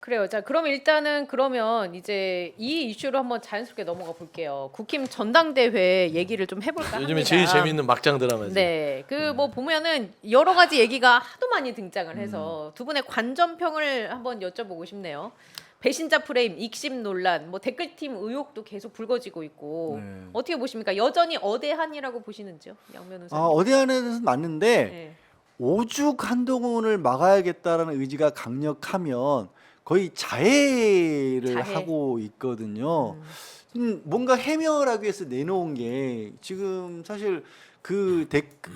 그래요. 자, 그럼 일단은 그러면 이제 이 이슈로 한번 자연스럽게 넘어가 볼게요. 국힘 전당대회 얘기를 좀 해볼까 합니다. 요즘에 제일 재밌는 막장 드라마죠. 네, 그 뭐 보면은 여러 가지 얘기가 하도 많이 등장을 해서 두 분의 관전평을 한번 여쭤보고 싶네요. 배신자 프레임, 익심 논란, 뭐 댓글팀 의혹도 계속 불거지고 있고 네. 어떻게 보십니까? 여전히 어대한이라고 보시는지요, 양 변호사님? 어디안에는 맞는데 네. 오죽 한동훈을 막아야겠다라는 의지가 강력하면 거의 자해를 자해. 하고 있거든요. 뭔가 해명을 하기 위해서 내놓은 게 지금 사실 그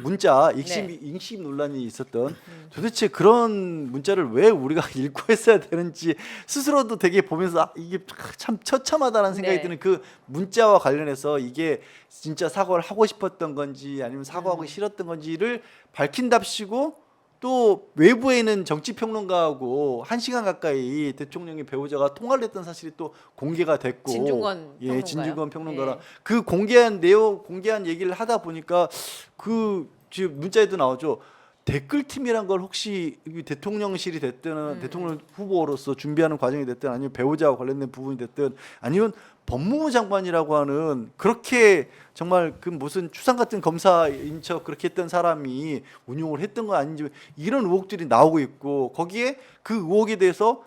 문자 익심 논란이 있었던 도대체 그런 문자를 왜 우리가 읽고 했어야 되는지 스스로도 되게 보면서 이게 참 처참하다는 생각이 네. 드는 그 문자와 관련해서 이게 진짜 사과를 하고 싶었던 건지 아니면 사과하기 싫었던 건지를 밝힌답시고 또 외부에 있는 정치평론가하고 1시간 가까이 대통령의 배우자가 통화를 했던 사실이 또 공개가 됐고 진중권 평론가요? 진중권 평론가랑 예. 그 공개한 얘기를 하다 보니까 그 지금 문자에도 나오죠. 댓글팀이란 걸 혹시 대통령실이 됐든 대통령 후보로서 준비하는 과정이 됐든 아니면 배우자와 관련된 부분이 됐든 아니면 법무부 장관이라고 하는 그렇게 정말 그 무슨 추상 같은 검사인 척 그렇게 했던 사람이 운용을 했던 거 아닌지 이런 의혹들이 나오고 있고 거기에 그 의혹에 대해서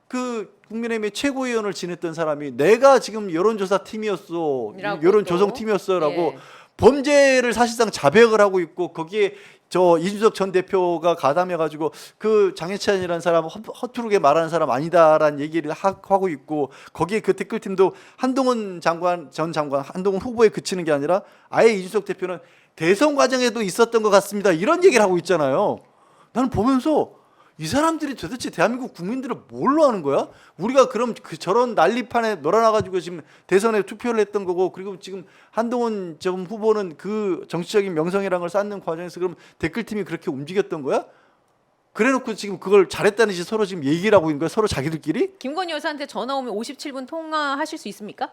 그 국민의힘의 최고위원을 지냈던 사람이 내가 지금 여론조사 팀이었어, 라고 여론조성 또. 팀이었어라고 예. 범죄를 사실상 자백을 하고 있고 거기에 저 이준석 전 대표가 가담해가지고 그 장해찬이라는 사람 허투루게 말하는 사람 아니다라는 얘기를 하고 있고 거기에 그 댓글팀도 한동훈 전 장관 한동훈 후보에 그치는 게 아니라 아예 이준석 대표는 대선 과정에도 있었던 것 같습니다 이런 얘기를 하고 있잖아요. 나는 보면서 이 사람들이 도대체 대한민국 국민들을 뭘로 하는 거야? 우리가 그럼 저런 난리판에 놀아나가지고 지금 대선에 투표를 했던 거고 그리고 지금 한동훈 전 후보는 그 정치적인 명성이라는 걸 쌓는 과정에서 그럼 댓글팀이 그렇게 움직였던 거야? 그래놓고 지금 그걸 잘했다는 듯이 서로 지금 얘기를 하고 있는 거야? 서로 자기들끼리? 김건희 여사한테 전화 오면 57분 통화하실 수 있습니까?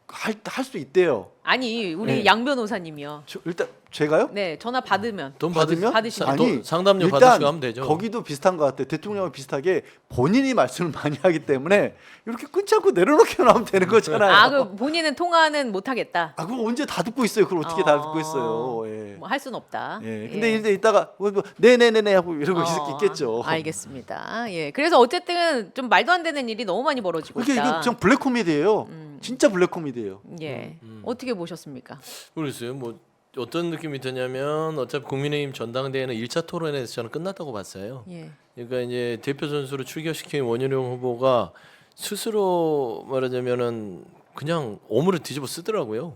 할 수 있대요. 아니, 우리 네. 양 변호사님이요. 일단 제가요? 네, 전화 받으면 돈 받으면? 받으시면 아니, 상담료 일단 받으시고 하면 되죠. 거기도 비슷한 것 같아요. 대통령과 비슷하게 본인이 말씀을 많이 하기 때문에 이렇게 끊지 않고 내려놓게 나오면 되는 거잖아요. 아, 그 본인은 통화는 못 하겠다. 그거 언제 다 듣고 있어요. 그걸 어떻게 다 듣고 있어요. 예. 뭐 할 수는 없다. 예. 근데 이제 이따가 네네네네 하고 이러고 있겠죠. 알겠습니다. 예. 그래서 어쨌든 좀 말도 안 되는 일이 너무 많이 벌어지고 이게 있다. 이거 좀 블랙 코미디예요. 진짜 블랙 코미디예요. 예. 어떻게 보셨습니까? 모르겠어요. 뭐 어떤 느낌이 드냐면 어차피 국민의힘 전당대회는 1차 토론에서 저는 끝났다고 봤어요. 예. 그러니까 이제 대표 선수로 출격시킨 원희룡 후보가 스스로 말하자면은 그냥 오물을 뒤집어 쓰더라고요.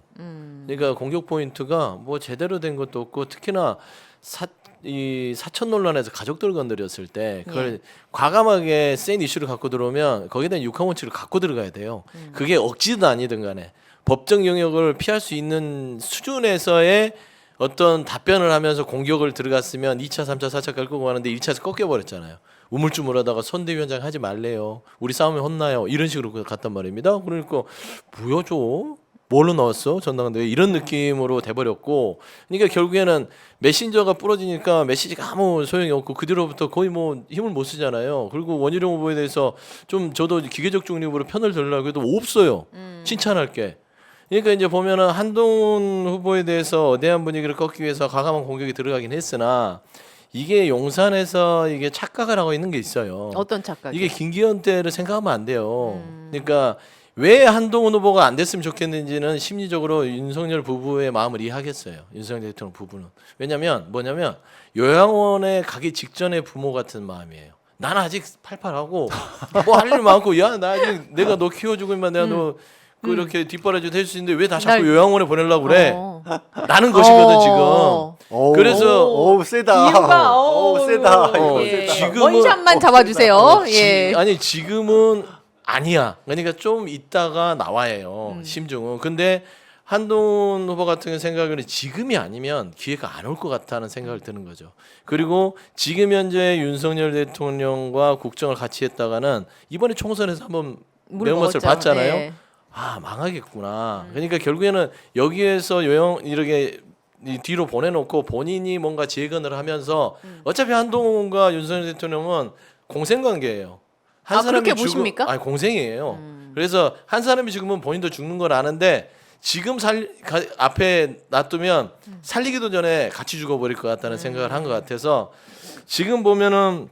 그러니까 공격 포인트가 뭐 제대로 된 것도 없고 특히나 이 사천 논란에서 가족들 건드렸을 때 그걸 과감하게 센 이슈를 갖고 들어오면 거기에 대한 육하 원칙을 갖고 들어가야 돼요. 그게 억지든 아니든 간에 법정 영역을 피할 수 있는 수준에서의 어떤 답변을 하면서 공격을 들어갔으면 2차, 3차, 4차 끌고 가는데 1차에서 꺾여버렸잖아요. 우물쭈물하다가 선대위원장 하지 말래요. 우리 싸우면 혼나요. 이런 식으로 갔단 말입니다. 그러니까 뭐야 저? 뭘로 나왔어? 전당대회 이런 느낌으로 돼버렸고 그러니까 결국에는 메신저가 부러지니까 메시지가 아무 소용이 없고 그 뒤로부터 거의 뭐 힘을 못 쓰잖아요. 그리고 원희룡 후보에 대해서 좀 저도 기계적 중립으로 편을 들려고 해도 없어요. 칭찬할 게. 그러니까 이제 보면은 한동훈 후보에 대해서 어대한 분위기를 꺾기 위해서 과감한 공격이 들어가긴 했으나 이게 용산에서 이게 착각을 하고 있는 게 있어요. 어떤 착각이? 이게 김기현 때를 생각하면 안 돼요. 그러니까 왜 한동훈 후보가 안 됐으면 좋겠는지는 심리적으로 윤석열 부부의 마음을 이해하겠어요. 윤석열 대통령 부부는. 왜냐면 뭐냐면 요양원에 가기 직전의 부모 같은 마음이에요. 난 아직 팔팔하고 뭐 할 일 많고 야 나 아직 내가 너 키워주고 있면 내가 너 그렇게 뒷바라지도 해줄 수 있는데 왜 다 자꾸 날- 요양원에 보내려고 그래? 어. 라는 것이거든 지금. 어우, 그래서- 어우 세다. 이유가 어우 세다. 이거 예. 세다. 지금은- 원샷만 잡아주세요. 예. 아니 지금은 아니야. 그러니까 좀 있다가 나와요. 심중은. 근데 한동훈 후보 같은 생각은 지금이 아니면 기회가 안 올 것 같다는 생각을 드는 거죠. 그리고 지금 현재 윤석열 대통령과 국정을 같이 했다가는 이번에 총선에서 한번 물 매운맛을 먹었죠. 봤잖아요. 예. 아 망하겠구나. 그러니까 결국에는 여기에서 이렇게 이 뒤로 보내놓고 본인이 뭔가 재건을 하면서 어차피 한동훈과 윤석열 대통령은 공생관계예요. 한 사람이 그렇게 보십니까? 아니 공생이에요. 그래서 한 사람이 죽으면 본인도 죽는 걸 아는데 지금 앞에 놔두면 살리기도 전에 같이 죽어버릴 것 같다는 생각을 한 것 같아서 지금 보면은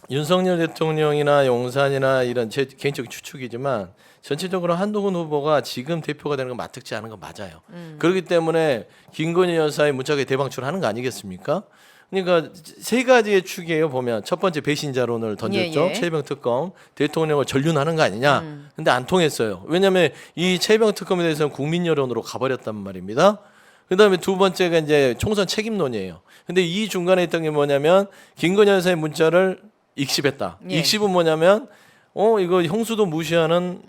윤석열 대통령이나 용산이나 이런 제 개인적인 추측이지만 전체적으로 한동훈 후보가 지금 대표가 되는 건 마뜩지 않은 건 맞아요. 그렇기 때문에 김건희 여사의 문자가 대방출하는 거 아니겠습니까? 그러니까 세 가지의 축이에요. 보면 첫 번째 배신자론을 던졌죠. 예, 예. 최병 특검 대통령을 전륜하는 거 아니냐. 근데 안 통했어요. 왜냐하면 이 최병 특검에 대해서는 국민 여론으로 가버렸단 말입니다. 그다음에 두 번째가 이제 총선 책임론이에요. 근데 이 중간에 있던 게 뭐냐면 김건희 여사의 문자를 익십했다. 예. 익십은 뭐냐면 이거 형수도 무시하는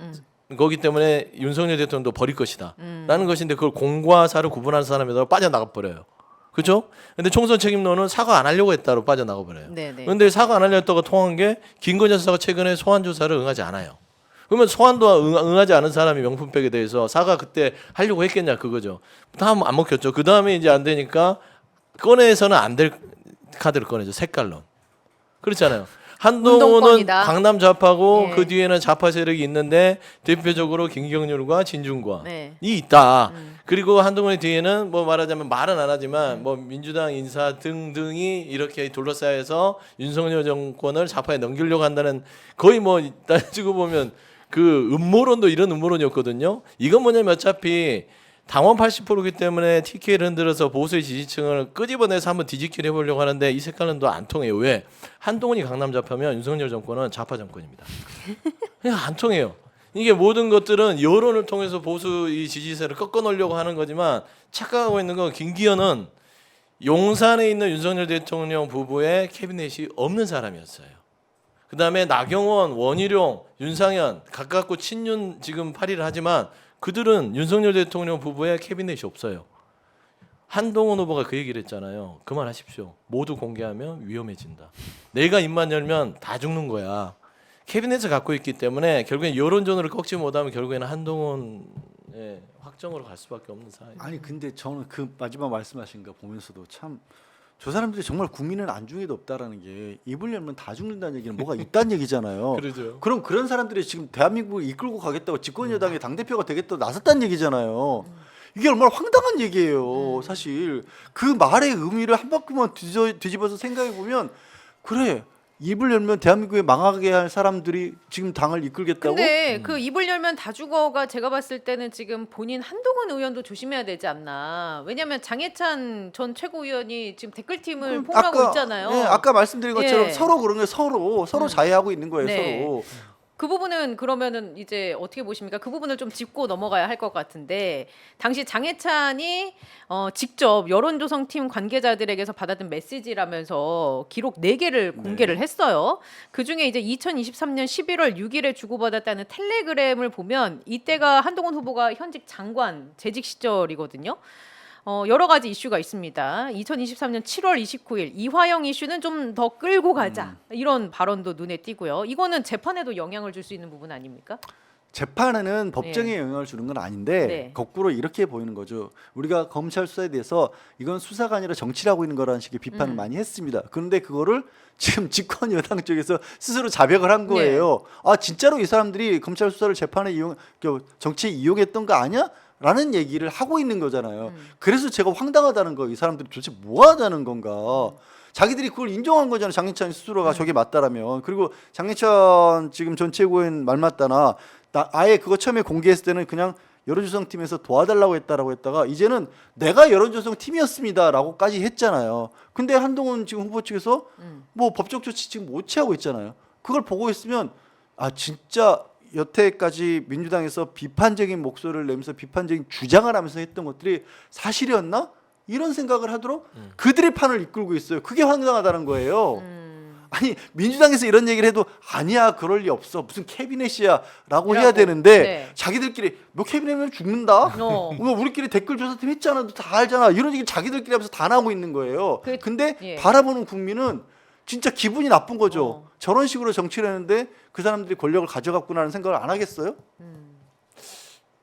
거기 때문에 윤석열 대통령도 버릴 것이다. 라는 것인데 그걸 공과 사를 구분하는 사람에다가 빠져나가 버려요. 그렇죠? 근데 총선 책임론은 사과 안 하려고 했다로 빠져나가 버려요. 네네. 근데 사과 안 하려 했다가 통한 게 김건희 여사가 최근에 소환 조사를 응하지 않아요. 그러면 소환도 응하지 않은 사람이 명품백에 대해서 사과 그때 하려고 했겠냐 그거죠. 다음 안 먹혔죠. 그 다음에 이제 안 되니까 꺼내서는 안 될 카드를 꺼내죠. 색깔론. 그렇잖아요. 한동훈은 운동권이다. 강남 좌파고 예. 그 뒤에는 좌파 세력이 있는데 대표적으로 김경률과 진중권이 네. 있다. 그리고 한동훈의 뒤에는 뭐 말하자면 말은 안 하지만 뭐 민주당 인사 등등이 이렇게 둘러싸여서 윤석열 정권을 좌파에 넘기려고 한다는 거의 뭐 따지고 보면 그 음모론도 이런 음모론이었거든요. 이건 뭐냐면 어차피 당원 80%이기 때문에 TK를 흔들어서 보수의 지지층을 끄집어내서 한번 뒤집기를 해보려고 하는데 이 색깔은 또 안 통해요. 왜? 한동훈이 강남 좌파면 윤석열 정권은 좌파 정권입니다. 그냥 안 통해요. 이게 모든 것들은 여론을 통해서 보수의 지지세를 꺾어놓으려고 하는 거지만 착각하고 있는 건 김기현은 용산에 있는 윤석열 대통령 부부의 캐비넷이 없는 사람이었어요. 그 다음에 나경원, 원희룡, 윤상현 가깝고 친윤 지금 파리를 하지만 그들은 윤석열 대통령 부부의 캐비넷이 없어요. 한동훈 후보가 그 얘기를 했잖아요. 그만하십시오. 모두 공개하면 위험해진다. 내가 입만 열면 다 죽는 거야. 캐비넷을 갖고 있기 때문에 결국엔 여론전으로 꺾지 못하면 결국에는 한동훈의 확정으로 갈 수밖에 없는 상황. 아니 근데 저는 그 마지막 말씀하신 거 보면서도 참 저 사람들이 정말 국민은 안중에도 없다라는 게 입을 열면 다 죽는다는 얘기는 뭐가 있다는 얘기잖아요. 그러죠. 그럼 그런 사람들이 지금 대한민국을 이끌고 가겠다고 집권 여당의 당 대표가 되겠다고 나섰다는 얘기잖아요. 이게 얼마나 황당한 얘기예요. 사실 그 말의 의미를 한 바퀴만 뒤집어서 생각해 보면 그래 입을 열면 대한민국에 망하게 할 사람들이 지금 당을 이끌겠다고? 근데 그 입을 열면 다 죽어가 제가 봤을 때는 지금 본인 한동훈 의원도 조심해야 되지 않나. 왜냐하면 장해찬 전 최고위원이 지금 댓글팀을 폭로하고 있잖아요. 네, 아까 말씀드린 것처럼 예. 서로 그런 게 서로 자해하고 있는 거예요. 네. 서로. 그 부분은 그러면은 이제 어떻게 보십니까? 그 부분을 좀 짚고 넘어가야 할 것 같은데 당시 장해찬이 직접 여론조성팀 관계자들에게서 받았던 메시지라면서 기록 4개를 공개를 했어요. 그중에 이제 2023년 11월 6일에 주고받았다는 텔레그램을 보면 이때가 한동훈 후보가 현직 장관 재직 시절이거든요. 여러 가지 이슈가 있습니다. 2023년 7월 29일 이화영 이슈는 좀 더 끌고 가자 이런 발언도 눈에 띄고요. 이거는 재판에도 영향을 줄 수 있는 부분 아닙니까? 재판에는 법정에 영향을 주는 건 아닌데 네. 거꾸로 이렇게 보이는 거죠. 우리가 검찰 수사에 대해서 이건 수사가 아니라 정치를 하고 있는 거라는 식의 비판을 많이 했습니다. 그런데 그거를 지금 집권 여당 쪽에서 스스로 자백을 한 거예요. 아 진짜로 이 사람들이 검찰 수사를 재판에 정치에 이용했던 거 아니야? 라는 얘기를 하고 있는 거잖아요. 그래서 제가 황당하다는 거, 이 사람들이 도대체 뭐 하자는 건가? 자기들이 그걸 인정한 거잖아요. 장해찬 스스로가 저게 맞다라면. 그리고 장해찬 지금 전 최고위원 말 맞다나 아예 그거 처음에 공개했을 때는 그냥 여론조성팀에서 도와달라고 했다라고 했다가 이제는 내가 여론조성팀이었습니다라고까지 했잖아요. 근데 한동훈 지금 후보 측에서 뭐 법적 조치 지금 못 취하고 있잖아요. 그걸 보고 있으면 아 진짜 여태까지 민주당에서 비판적인 목소리를 내면서 비판적인 주장을 하면서 했던 것들이 사실이었나? 이런 생각을 하도록 그들의 판을 이끌고 있어요. 그게 황당하다는 거예요. 아니 민주당에서 이런 얘기를 해도 아니야 그럴 리 없어 무슨 캐비넷이야 라고 해야 되는데 네. 자기들끼리 뭐 캐비넷이면 죽는다? 어. 뭐 우리끼리 댓글 조사팀 했잖아 너 다 알잖아 이런 얘기 자기들끼리 하면서 다 나오고 있는 거예요. 근데 예. 바라보는 국민은 진짜 기분이 나쁜 거죠. 저런 식으로 정치를 했는데 그 사람들이 권력을 가져갔구나라는 생각을 안 하겠어요?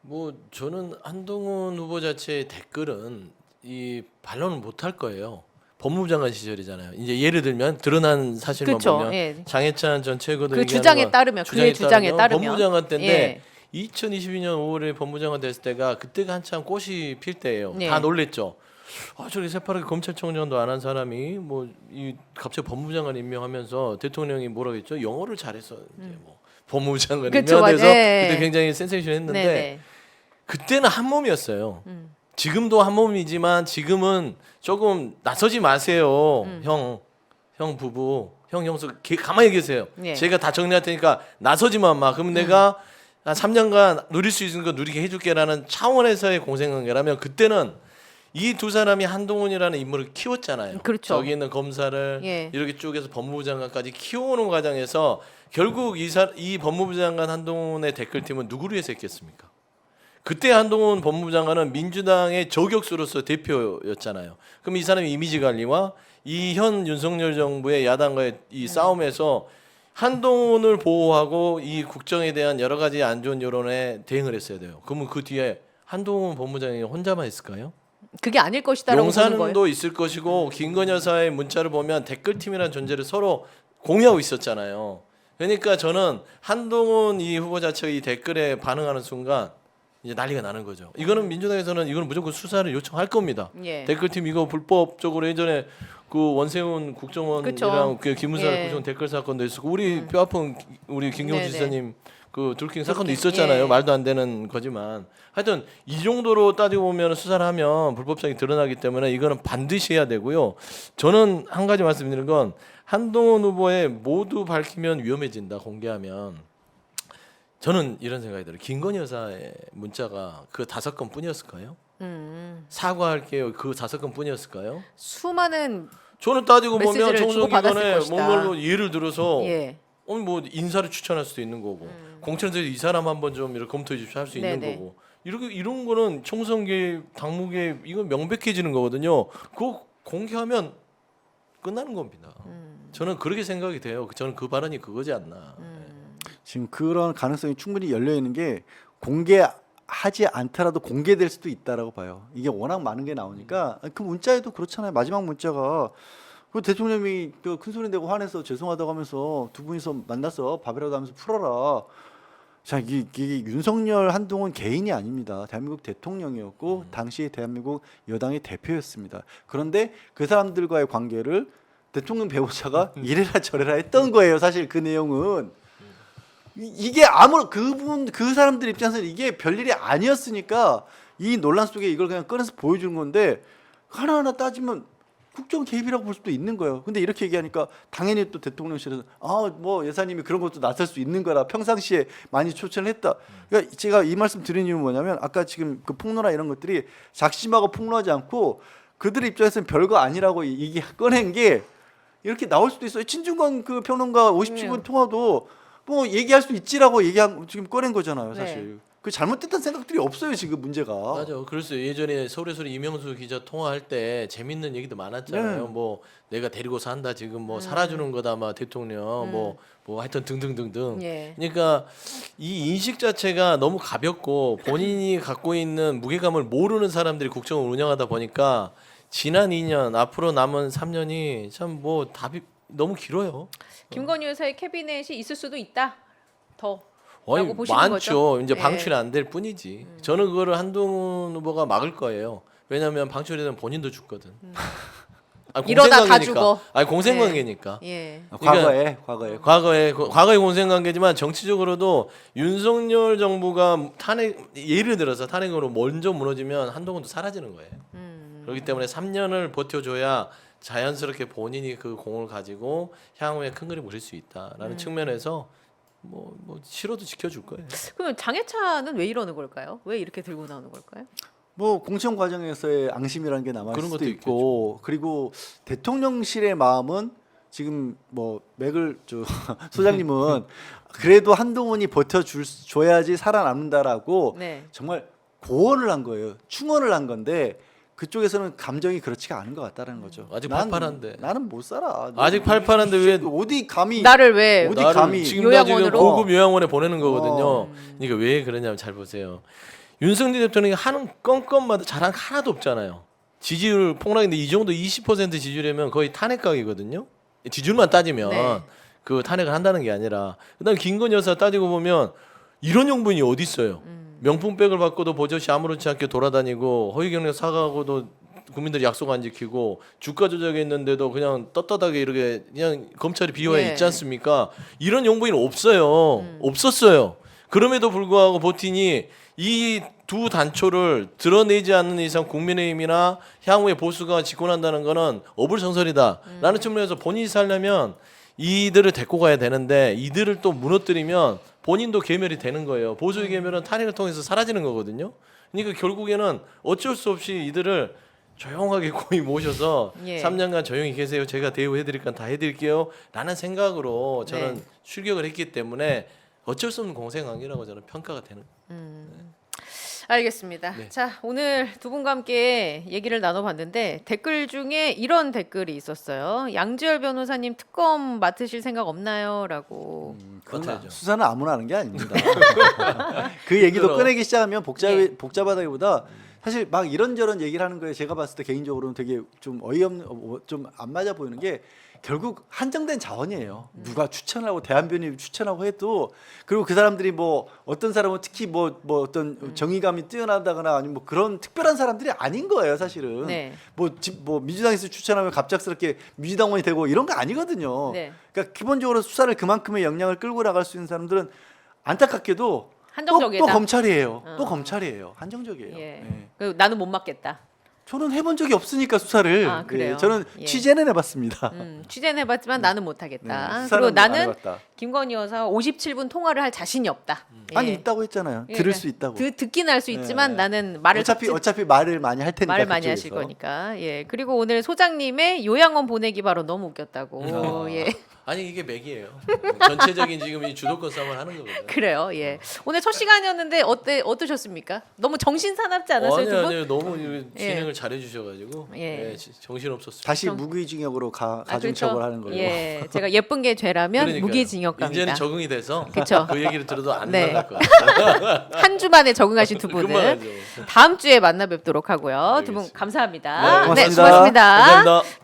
뭐 저는 한동훈 후보 자체의 댓글은 이 반론을 못 할 거예요. 법무부 장관 시절이잖아요. 이제 예를 들면 드러난 사실만 그렇죠. 보면 예. 장해찬 전 최고도 그 얘기하는 주장에 거, 따르면 그의 주장에 따르면 법무부 장관 때인데 예. 2022년 5월에 법무부 장관 됐을 때가 그때가 한참 꽃이 필 때예요. 예. 다 놀랬죠. 저렇게 새파랗게 검찰총장도 안 한 사람이 갑자기 법무부 장관 임명하면서 대통령이 뭐라고 했죠? 영어를 잘해서 이제 뭐 법무부 장관 그쵸, 임명해서 맞아요. 예. 그때 굉장히 센세이션했는데 네네. 그때는 한 몸이었어요. 지금도 한 몸이지만 지금은 조금 나서지 마세요. 형 부부, 형수 가만히 계세요. 예. 제가 다 정리할 테니까 나서지만 마. 그럼 내가 한 3년간 누릴 수 있는 거 누리게 해줄게라는 차원에서의 공생관계라면 그때는 이 두 사람이 한동훈이라는 인물을 키웠잖아요. 그렇죠. 저기 있는 검사를 예. 이렇게 쭉해서 법무부 장관까지 키워오는 과정에서 결국 이 법무부 장관 한동훈의 댓글팀은 누구를 위해서 했겠습니까? 그때 한동훈 법무부 장관은 민주당의 저격수로서 대표였잖아요. 그럼 이 사람의 이미지 관리와 이 현 윤석열 정부의 야당과의 이 싸움에서 한동훈을 보호하고 이 국정에 대한 여러 가지 안 좋은 여론에 대응을 했어야 돼요. 그러면 그 뒤에 한동훈 법무장관이 혼자만 했을까요? 그게 아닐 것이다라고 보는 거예요. 용산도 있을 것이고 김건희 여사의 문자를 보면 댓글팀이라는 존재를 서로 공유하고 있었잖아요. 그러니까 저는 한동훈 이 후보 자체가 이 댓글에 반응하는 순간 이제 난리가 나는 거죠. 이거는 민주당에서는 이거는 무조건 수사를 요청할 겁니다. 예. 댓글팀 이거 불법적으로 예전에 그 원세훈 국정원이랑 그쵸. 그 김문수 예. 국정원 댓글 사건도 있었고 우리 뼈 아픈 우리 김경수 네네. 지사님 그 둘킹 사건도 둘킹, 있었잖아요. 예. 말도 안 되는 거지만 하여튼 이 정도로 따지고 보면 수사를 하면 불법성이 드러나기 때문에 이거는 반드시 해야 되고요. 저는 한 가지 말씀드리는 건 한동훈 후보의 모두 밝히면 위험해진다 공개하면 저는 이런 생각이 들어요. 김건희 여사의 문자가 그 5건 뿐이었을까요? 사과할게요. 그 5건 뿐이었을까요? 수많은 저는 따지고 보면 메시지를 청소기관에 주고받았을 것이다. 뭔가로 예를 들어서 예. 뭐 인사를 추천할 수도 있는 거고 공천에서 이 사람 한번 좀 이렇게 검토해 주십시오 할 수 있는 네네. 거고 이런 거는 총선 개입 당무개 이건 명백해지는 거거든요. 그거 공개하면 끝나는 겁니다. 저는 그렇게 생각이 돼요. 저는 그 발언이 그거지 않나. 지금 그런 가능성이 충분히 열려 있는 게 공개하지 않더라도 공개될 수도 있다라고 봐요. 이게 워낙 많은 게 나오니까 그 문자에도 그렇잖아요. 마지막 문자가 그 대통령이 그 큰 소리 내고 화내서 죄송하다고 하면서 두 분이서 만나서 밥이라도 하면서 풀어라. 자, 이게 윤석열 한동훈 개인이 아닙니다. 대한민국 대통령이었고 당시 대한민국 여당의 대표였습니다. 그런데 그 사람들과의 관계를 대통령 배우자가 이래라 저래라 했던 거예요. 사실 그 내용은 이게 그 사람들 입장에서는 이게 별일이 아니었으니까 이 논란 속에 이걸 그냥 꺼내서 보여주는 건데 하나하나 따지면 국정 개입이라고 볼 수도 있는 거예요. 근데 이렇게 얘기하니까 당연히 또 대통령실에서 뭐 여사님이 그런 것도 나설 수 있는 거라 평상시에 많이 초청을 했다. 그러니까 제가 이 말씀 드린 이유는 뭐냐면 아까 지금 그 폭로나 이런 것들이 작심하고 폭로하지 않고 그들 입장에서는 별거 아니라고 이게 꺼낸 게 이렇게 나올 수도 있어요. 친중권 그 평론가 57분 통화도 뭐 얘기할 수 있지라고 얘기한 지금 꺼낸 거잖아요, 사실. 네. 그 잘못됐다는 생각들이 없어요, 지금 문제가. 맞아. 그래서 예전에 서울에서 이명수 기자 통화할 때 재밌는 얘기도 많았잖아요. 네. 뭐 내가 데리고 산다 지금 뭐 살아주는 거다 막 대통령 뭐 하여튼 등등등등. 예. 그러니까 이 인식 자체가 너무 가볍고 본인이 갖고 있는 무게감을 모르는 사람들이 국정을 운영하다 보니까 지난 2년 앞으로 남은 3년이 참 뭐 답이 너무 길어요. 김건희 여사의 캐비넷이 있을 수도 있다. 더. 아니, 라고 보시는 많죠. 거죠? 이제 예. 방출이 안 될 뿐이지. 저는 그거를 한동훈 후보가 막을 거예요. 왜냐하면 방출되면 본인도 죽거든. 이러다 다 죽어. 아니 공생관계니까. 예. 과거에 과거의 공생관계지만 정치적으로도 윤석열 정부가 예를 들어서 탄핵으로 먼저 무너지면 한동훈도 사라지는 거예요. 그렇기 때문에 3년을 버텨줘야 자연스럽게 본인이 그 공을 가지고 향후에 큰 그림 그릴 수 있다라는 측면에서 뭐 싫어도 지켜줄 거예요. 그럼 장해찬은 왜 이러는 걸까요? 왜 이렇게 들고 나오는 걸까요? 뭐 공천 과정에서의 앙심이라는 게 남아 있을 그런 수도 것도 있고 그리고 대통령실의 마음은 지금 뭐 소장님은 그래도 한동훈이 버텨줘야지 살아남는다라고 네. 정말 고언을 한 거예요. 충언을 한 건데 그쪽에서는 감정이 그렇지가 않은 것 같다는 거죠. 아직 팔팔한데. 나는 못 살아. 아직 팔팔한데 왜 어디 감히 나를 왜 어디 나를 감히 지금 나 지금 요양원으로? 고급 요양원에 보내는 거거든요. 어. 그러니까 왜 그러냐면 잘 보세요. 윤석열 대통령이 하는 건건마다 자랑 하나도 없잖아요. 지지율 폭락인데 이 정도 20% 지지율이면 거의 탄핵각이거든요. 지지율만 따지면 네. 그 탄핵을 한다는 게 아니라 그다음 김건희 여사 따지고 보면 이런 용분이 어디 있어요. 명품백을 받고도 버젓이 아무렇지 않게 돌아다니고 허위 경력 사과하고도 국민들이 약속 안 지키고 주가 조작했는데도 그냥 떳떳하게 이렇게 그냥 검찰이 비호해 예. 있지 않습니까? 이런 용분이 없어요. 없었어요. 그럼에도 불구하고 버티니 이 두 단초를 드러내지 않는 이상 국민의힘이나 향후에 보수가 집권한다는 거는 어불성설이다라는 측면에서 본인이 살려면 이들을 데리고 가야 되는데 이들을 또 무너뜨리면 본인도 괴멸이 되는 거예요. 보수의 괴멸은 탄핵을 통해서 사라지는 거거든요. 그러니까 결국에는 어쩔 수 없이 이들을 조용하게 고이 모셔서 예. 3년간 조용히 계세요. 제가 대우해드릴 건 다 해드릴게요. 라는 생각으로 저는 네. 출격을 했기 때문에 어쩔 수 없는 공생관계라고 저는 평가가 되는 알겠습니다. 네. 자, 오늘 두 분과 함께 얘기를 나눠봤는데 댓글 중에 이런 댓글이 있었어요. 양지열 변호사님 특검 맡으실 생각 없나요?라고. 맡아야죠. 수사는 아무나 하는 게 아닙니다. 그 얘기도 힘들어. 꺼내기 시작하면 예. 복잡하다기보다 사실 막 이런저런 얘기를 하는 거에 제가 봤을 때 개인적으로는 되게 좀 어이없는 좀 안 맞아 보이는 게 결국 한정된 자원이에요. 누가 추천하고 대한변협이 추천하고 해도 그리고 그 사람들이 뭐 어떤 사람은 특히 뭐 어떤 정의감이 뛰어나다거나 아니면 뭐 그런 특별한 사람들이 아닌 거예요, 사실은. 네. 뭐 민주당에서 추천하면 갑작스럽게 민주당원이 되고 이런 거 아니거든요. 네. 그러니까 기본적으로 수사를 그만큼의 역량을 끌고 나갈 수 있는 사람들은 안타깝게도 한정적이다. 또 검찰이에요. 또 검찰이에요. 한정적이에요. 예. 예. 그 나는 못 맡겠다. 저는 해본 적이 없으니까 수사를. 아, 그래요? 예, 저는 예. 취재는 해봤습니다. 취재는 해봤지만 나는 못하겠다. 네, 수사는 그리고 안 나는 해봤다. 김건희 여사 57분 통화를 할 자신이 없다. 예. 아니 있다고 했잖아요. 예, 들을 그러니까 수 있다고. 듣긴 할 수 있지만 네. 나는 말을 어차피 말을 많이 할 테니까 말을 많이 하실 그쪽에서. 거니까. 예. 그리고 오늘 소장님의 요양원 보내기 바로 너무 웃겼다고. 예. 아니 이게 맥이에요. 전체적인 지금 이 주도권 싸움을 하는 거거든요. 그래요. 예. 오늘 첫 시간이었는데 어떠셨습니까? 너무 정신 사납지 않았어요, 두 분? 아니요 너무 진행을 잘해 주셔가지고 예. 정신 없었어요. 다시 무기징역으로 가중 그렇죠. 처벌하는 걸로. 예. 제가 예쁜 게 죄라면 무기징역 갑니다. 이제는 적응이 돼서 그쵸. 그 얘기를 들어도 안 네. 나갈 것 같아요. 한 주 만에 적응하신 두 분은 그만하죠. 다음 주에 만나 뵙도록 하고요. 두 분 알겠습니다. 감사합니다. 네, 고맙습니다. 수고하셨습니다. 감사합니다.